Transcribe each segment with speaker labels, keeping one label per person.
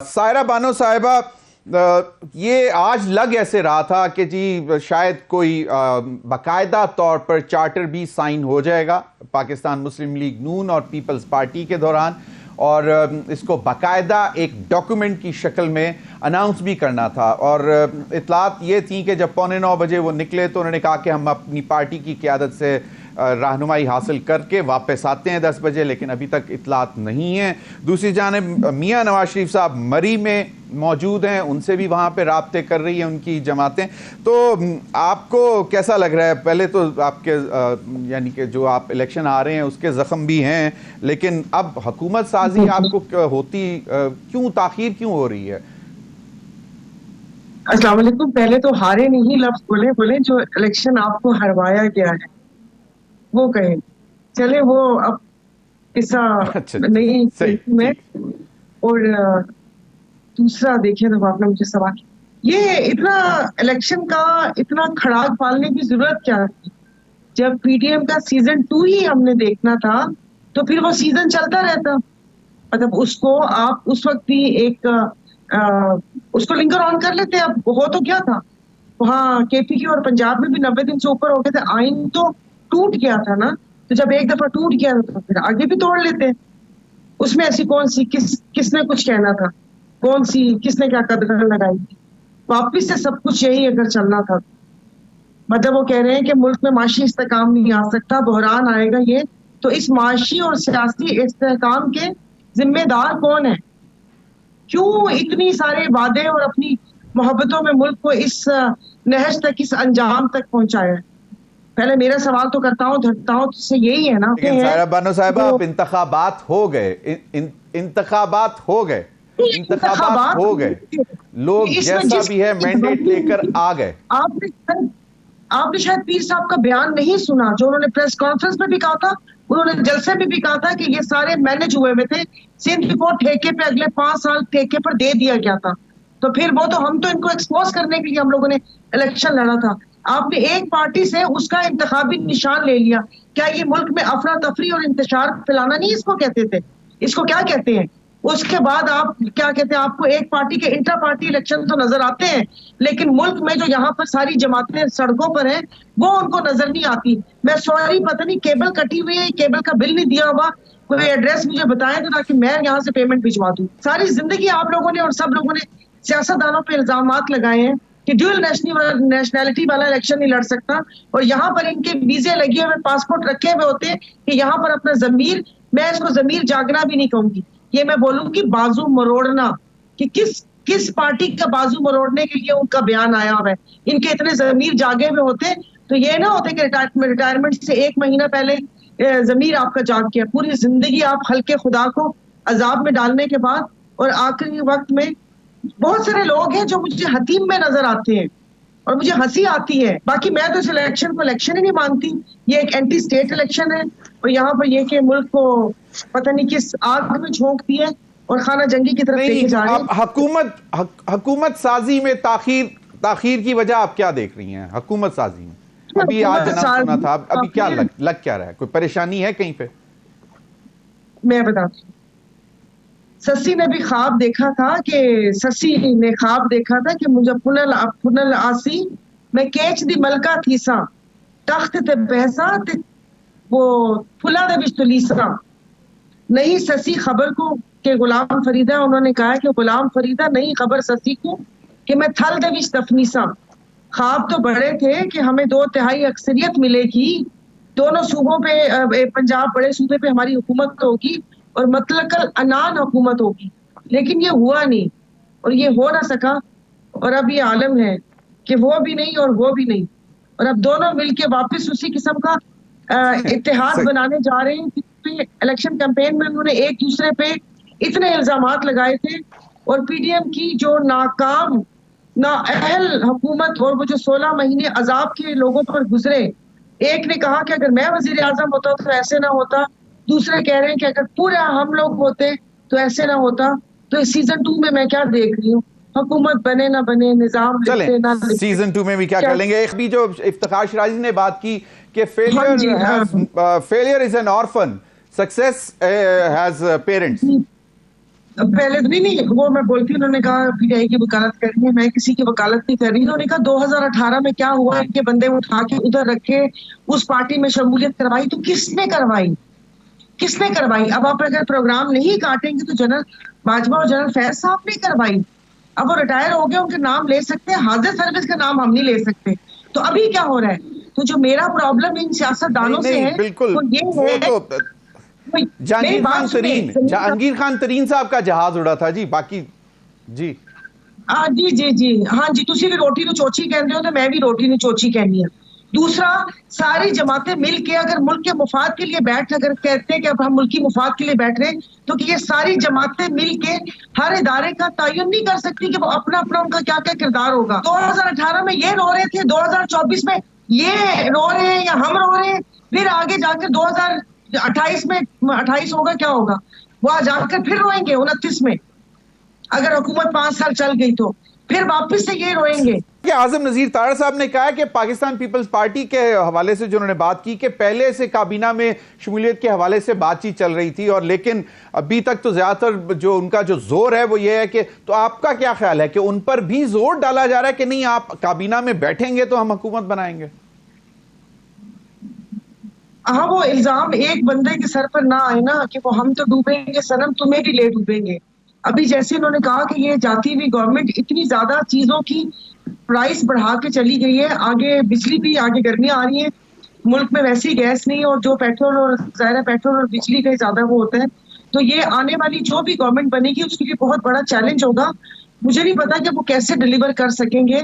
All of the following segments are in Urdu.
Speaker 1: سائرہ بانو صاحبہ، یہ آج لگ ایسے رہا تھا کہ جی شاید کوئی باقاعدہ طور پر چارٹر بھی سائن ہو جائے گا پاکستان مسلم لیگ نون اور پیپلز پارٹی کے دوران، اور اس کو باقاعدہ ایک ڈاکومنٹ کی شکل میں اناؤنس بھی کرنا تھا، اور اطلاعات یہ تھیں کہ جب 8:45 بجے وہ نکلے تو انہوں نے کہا کہ ہم اپنی پارٹی کی قیادت سے رہنمائی حاصل کر کے واپس آتے ہیں 10 بجے، لیکن ابھی تک اطلاعات نہیں ہیں۔ دوسری جانب میاں نواز شریف صاحب مری میں موجود ہیں، ان سے بھی وہاں پہ رابطے کر رہی ہیں ان کی جماعتیں، تو آپ کو کیسا لگ رہا ہے؟ پہلے تو آپ کے یعنی کہ جو آپ الیکشن آ رہے ہیں اس کے زخم بھی ہیں، لیکن اب حکومت سازی آپ کو ہوتی کیوں تاخیر کیوں ہو رہی ہے؟
Speaker 2: السلام علیکم۔ پہلے تو ہارے نہیں لفظ بولے جو الیکشن آپ کو ہروایا گیا ہے وہ کہیں چلے، وہ اب قصہ نہیں میں۔ اور دوسرا دیکھیں تو آپ نے مجھے سوال یہ اتنا الیکشن کا اتنا کھڑاک پالنے کی ضرورت کیا تھی؟ جب پی ٹی ایم کا سیزن 2 ہی ہم نے دیکھنا تھا تو پھر وہ سیزن چلتا رہتا، مطلب اس کو آپ اس وقت بھی ایک اس کو لنگر آن کر لیتے۔ اب ہو تو کیا تھا وہاں کے پی کی اور پنجاب میں بھی 90 دن سے اوپر ہو گئے تھے، آئین تو ٹوٹ گیا تھا نا، تو جب ایک دفعہ ٹوٹ گیا تو پھر آگے بھی توڑ لیتے۔ اس میں ایسی کون سی کس نے کچھ کہنا تھا، کون سی کس نے کیا قدر لگائی تھی؟ واپس سے سب کچھ یہی اگر چلنا تھا، مطلب وہ کہہ رہے ہیں کہ ملک میں معاشی استحکام نہیں آ سکتا، بحران آئے گا یہ، تو اس معاشی اور سیاسی استحکام کے ذمہ دار کون ہے؟ کیوں اتنی سارے وعدے اور اپنی محبتوں میں ملک کو اس نہج تک، اس انجام تک پہنچایا ہے؟ پہلے میرا سوال تو کرتا ہوں دھرتا ہوں تو یہی ہے نا۔
Speaker 1: لیکن سائرہ بانو صاحبہ اب انتخابات ہو گئے، انتخابات ہو گئے، انتخابات ہو گئے، لوگ جیسا بھی ہے مینڈیٹ لے کر آ گئے۔
Speaker 2: آپ نے شاید پیر صاحب کا بیان نہیں سنا جو انہوں نے پریس کانفرنس میں بھی کہا تھا، انہوں نے جلسے میں بھی کہا تھا کہ یہ سارے مینج ہوئے ہوئے تھے، سندھ کو ٹھیکے پہ اگلے 5 سال ٹھیکے پر دے دیا گیا تھا، تو پھر وہ تو ہم تو ان کو ایکسپوز کرنے کے لیے ہم لوگوں نے الیکشن لڑا تھا۔ آپ نے ایک پارٹی سے اس کا انتخابی نشان لے لیا، کیا یہ ملک میں افراتفری اور انتشار پھیلانا نہیں اس کو کہتے تھے؟ اس کو کیا کہتے ہیں؟ اس کے بعد آپ کیا کہتے ہیں؟ آپ کو ایک پارٹی کے انٹرا پارٹی الیکشن تو نظر آتے ہیں، لیکن ملک میں جو یہاں پر ساری جماعتیں سڑکوں پر ہیں وہ ان کو نظر نہیں آتی۔ میں سوری پتہ نہیں کیبل کٹی ہوئی ہے، کیبل کا بل نہیں دیا ہوا، کوئی ایڈریس مجھے بتائیں تو تاکہ میں یہاں سے پیمنٹ بھجوا دوں۔ ساری زندگی آپ لوگوں نے اور سب لوگوں نے سیاستدانوں پہ الزامات لگائے ہیں کہ ڈیول نیشنلٹی والا الیکشن نہیں لڑ سکتا، اور یہاں پر ان کے ویزے لگے ہوئے، پاسپورٹ رکھے ہوئے ہوتے ہیں کہ یہاں پر اپنا ضمیر، میں اس کو ضمیر جاگنا بھی نہیں کہوں گی، یہ میں بولوں گی بازو مروڑنا، کہ کس پارٹی کا بازو مروڑنے کے لیے ان کا بیان آیا ہوا ہے۔ ان کے اتنے ضمیر جاگے ہوئے ہوتے تو یہ نہ ہوتے کہ ریٹائرمنٹ سے 1 مہینہ پہلے ضمیر آپ کا جاگ گیا، پوری زندگی آپ خلق خدا کو عذاب میں ڈالنے کے بعد، اور آخری وقت میں بہت سارے لوگ ہیں جو مجھے حتیم میں نظر آتے ہیں اور مجھے ہنسی آتی ہے۔ باقی میں تو اس الیکشن کو الیکشن ہی نہیں مانتی، یہ ایک اینٹی اسٹیٹ الیکشن ہے، اور یہاں پر یہ کہ ملک کو پتہ نہیں کس آگ میں جھونکتی ہے اور خانہ جنگی کی طرف لے کے جا رہے ہیں۔
Speaker 1: حکومت سازی میں تاخیر کی وجہ آپ کیا دیکھ رہی ہیں؟ حکومت سازی میں ابھی آج جناب سنا تھا، ابھی کیا لگ کیا رہا ہے؟ کوئی پریشانی ہے کہیں پہ؟
Speaker 2: میں بتاتی ہوں، سسی نے بھی خواب دیکھا تھا کہ سسی نے خواب دیکھا تھا کہ مجھے پنل آسی میں کیچ دی ملکہ تھیسا تخت تے بہسا تے وہ پھلا دے بچ تلیسا نہیں سسی خبر کو کہ غلام فریدہ، انہوں نے کہا کہ غلام فریدہ نہیں خبر سسی کو کہ میں تھل دے بچ تفنیسا۔ خواب تو بڑے تھے کہ ہمیں 2/3 اکثریت ملے گی، دونوں صوبوں پہ، پنجاب بڑے صوبے پہ ہماری حکومت ہوگی اور مطلق العنان حکومت ہوگی، لیکن یہ ہوا نہیں اور یہ ہو نہ سکا، اور اب یہ عالم ہے کہ وہ بھی نہیں اور وہ بھی نہیں، اور اب دونوں مل کے واپس اسی قسم کا اتحاد بنانے جا رہے ہیں۔ الیکشن کیمپین میں انہوں نے ایک دوسرے پہ اتنے الزامات لگائے تھے، اور پی ڈی ایم کی جو ناکام نااہل حکومت اور وہ جو 16 مہینے عذاب کے لوگوں پر گزرے، ایک نے کہا کہ اگر میں وزیر اعظم ہوتا تو ایسے نہ ہوتا، دوسرے کہہ رہے ہیں کہ اگر پورا ہم لوگ ہوتے تو ایسے نہ ہوتا۔ تو اس سیزن 2 میں کیا دیکھ رہی ہوں، حکومت بنے نہ بنے، نظام لکھتے نہ لکھتے،
Speaker 1: سیزن 2 میں بھی کیا کر لیں گے۔ ایک بھی جو افتخار شرازی نے بات کی کہ failure is an orphan, success has parents۔
Speaker 2: پہلے تو نہیں وہ میں بولتی انہوں نے کہا پی ٹی آئی کی وکالت کر رہی ہے, میں کسی کی وکالت نہیں کر رہی. انہوں نے کہا 2018 میں کیا ہوا, ان کے بندے اٹھا کے ادھر رکھے, اس پارٹی میں شمولیت کروائی. تو کس نے کروائی, کس نے کروائی؟ اب آپ اگر پروگرام نہیں کاٹیں گے تو جنرل باجوہ اور جنرل فیض صاحب نے کروائی. اب وہ ریٹائر ہو گئے, ان کے نام لے سکتے ہیں, حاضر سروس کا نام ہم نہیں لے سکتے. تو ابھی کیا ہو رہا ہے؟ تو جو میرا پرابلم ان سیاست دانوں سے ہے
Speaker 1: بالکل
Speaker 2: وہ یہ
Speaker 1: وہ
Speaker 2: ہے.
Speaker 1: تو
Speaker 2: میری بات سنیں.
Speaker 1: جہانگیر خان ترین صاحب کا جہاز اڑا تھا جی. باقی جی
Speaker 2: جی جی جی ہاں جی, تسی بھی روٹی نو چوچی کہندے ہو تو میں بھی روٹی نو چوچی کہنی ہے. دوسرا, ساری جماعتیں مل کے اگر ملک کے مفاد کے لیے اگر کہتے ہیں کہ اب ہم ملکی مفاد کے لیے بیٹھ رہے ہیں, تو کہ یہ ساری جماعتیں مل کے ہر ادارے کا تعین نہیں کر سکتی کہ وہ اپنا اپنا ان کا کیا کیا کردار ہوگا. 2018 میں یہ رو رہے تھے, 2024 میں یہ رو رہے ہیں یا ہم رو رہے ہیں, پھر آگے جا کے 2028 میں 28 ہوگا کیا ہوگا, وہ جا کر پھر روئیں گے 29 میں, اگر حکومت 5 سال چل گئی تو پھر واپس سے یہ روئیں گے.
Speaker 1: کہ اعظم نذیر تارڑ صاحب نے کہا کہ پاکستان پیپلز پارٹی کے حوالے سے جو انہوں نے بات کی کہ پہلے سے کابینہ میں شمولیت کے حوالے سے بات چیت چل رہی تھی, اور لیکن ابھی تک تو زیادہ تر جو ان کا جو زور ہے وہ یہ ہے کہ, تو آپ کا کیا خیال ہے کہ ان پر بھی زور ڈالا جا رہا ہے کہ نہیں آپ کابینہ میں بیٹھیں گے تو ہم حکومت بنائیں گے؟
Speaker 2: ہاں, وہ الزام ایک بندے کے سر پر نہ آئے نا کہ وہ ہم تو ڈوبیں گے صنم, تمہیں بھی لے ڈوبیں گے. ابھی جیسے انہوں نے کہا کہ یہ جاتی ہوئی گورنمنٹ اتنی زیادہ چیزوں کی پرائس بڑھا کے چلی گئی ہے, آگے بجلی بھی, آگے گرمیاں آ رہی ہیں, ملک میں ویسی گیس نہیں, اور جو پیٹرول اور ظاہر پیٹرول اور بجلی کا زیادہ وہ ہوتا ہے. تو یہ آنے والی جو بھی گورنمنٹ بنے گی اس کے لیے بہت بڑا چیلنج ہوگا. مجھے نہیں پتا کہ وہ کیسے ڈیلیور کر سکیں گے,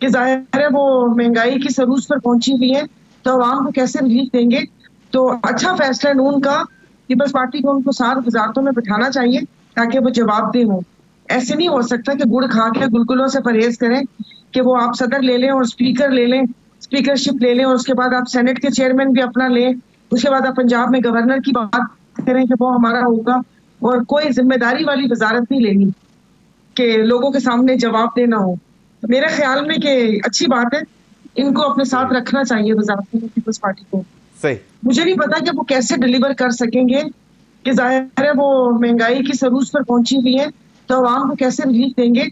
Speaker 2: کہ ظاہر ہے وہ مہنگائی کی سروس پر پہنچی ہوئی ہے, تو عوام کو کیسے ریلیف دیں گے. تو اچھا فیصلہ ہے نون کا, پیپلز پارٹی کو ان کو ساتھ وزارتوں میں بٹھانا چاہیے تاکہ وہ جواب دہ ہوں. ایسے نہیں ہو سکتا کہ گڑ کھا کے گلگلوں سے پرہیز کریں, کہ وہ آپ صدر لے لیں اور اسپیکر لے لیں, اسپیکرشپ لے لیں, اور اس کے بعد آپ سینٹ کے چیئرمین بھی اپنا لیں, اس کے بعد آپ پنجاب میں گورنر کی بات کریں کہ وہ ہمارا ہوگا, اور کوئی ذمہ داری والی وزارت نہیں لینی کہ لوگوں کے سامنے جواب دینا ہو. میرے خیال میں کہ اچھی بات ہے, ان کو اپنے ساتھ رکھنا چاہیے وزارت پیپلز پارٹی کو.
Speaker 1: صحیح.
Speaker 2: مجھے نہیں پتا کہ وہ کیسے ڈیلیور کر سکیں گے, کہ ظاہر ہے وہ مہنگائی کی سروس پر پہنچی ہوئی ہے, تو عوام کو کیسے ریلیف دیں گے.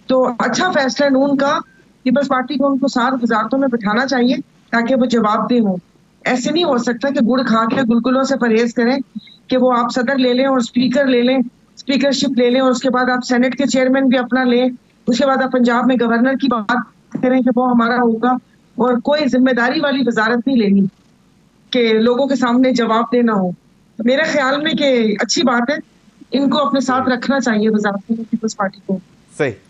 Speaker 2: تو اچھا فیصلہ ہے نون کا, پیپلز پارٹی کو ان کو ساتھ وزارتوں میں بٹھانا چاہیے تاکہ وہ جواب دہ ہوں. ایسے نہیں ہو سکتا کہ گڑ کھا کے گلگلوں سے پرہیز کریں, کہ وہ آپ صدر لے لیں اور اسپیکر لے لیں, اسپیکرشپ لے لیں, اور اس کے بعد آپ سینٹ کے چیئرمین بھی اپنا لیں, اس کے بعد آپ پنجاب میں گورنر کی بات کریں کہ وہ ہمارا ہوگا, اور کوئی ذمہ داری والی وزارت نہیں لینی کہ لوگوں کے سامنے جواب دینا ہو. میرے خیال میں کہ اچھی بات ہے, ان کو اپنے ساتھ رکھنا چاہیے وزارت پیپلز پارٹی کو.
Speaker 1: صحیح.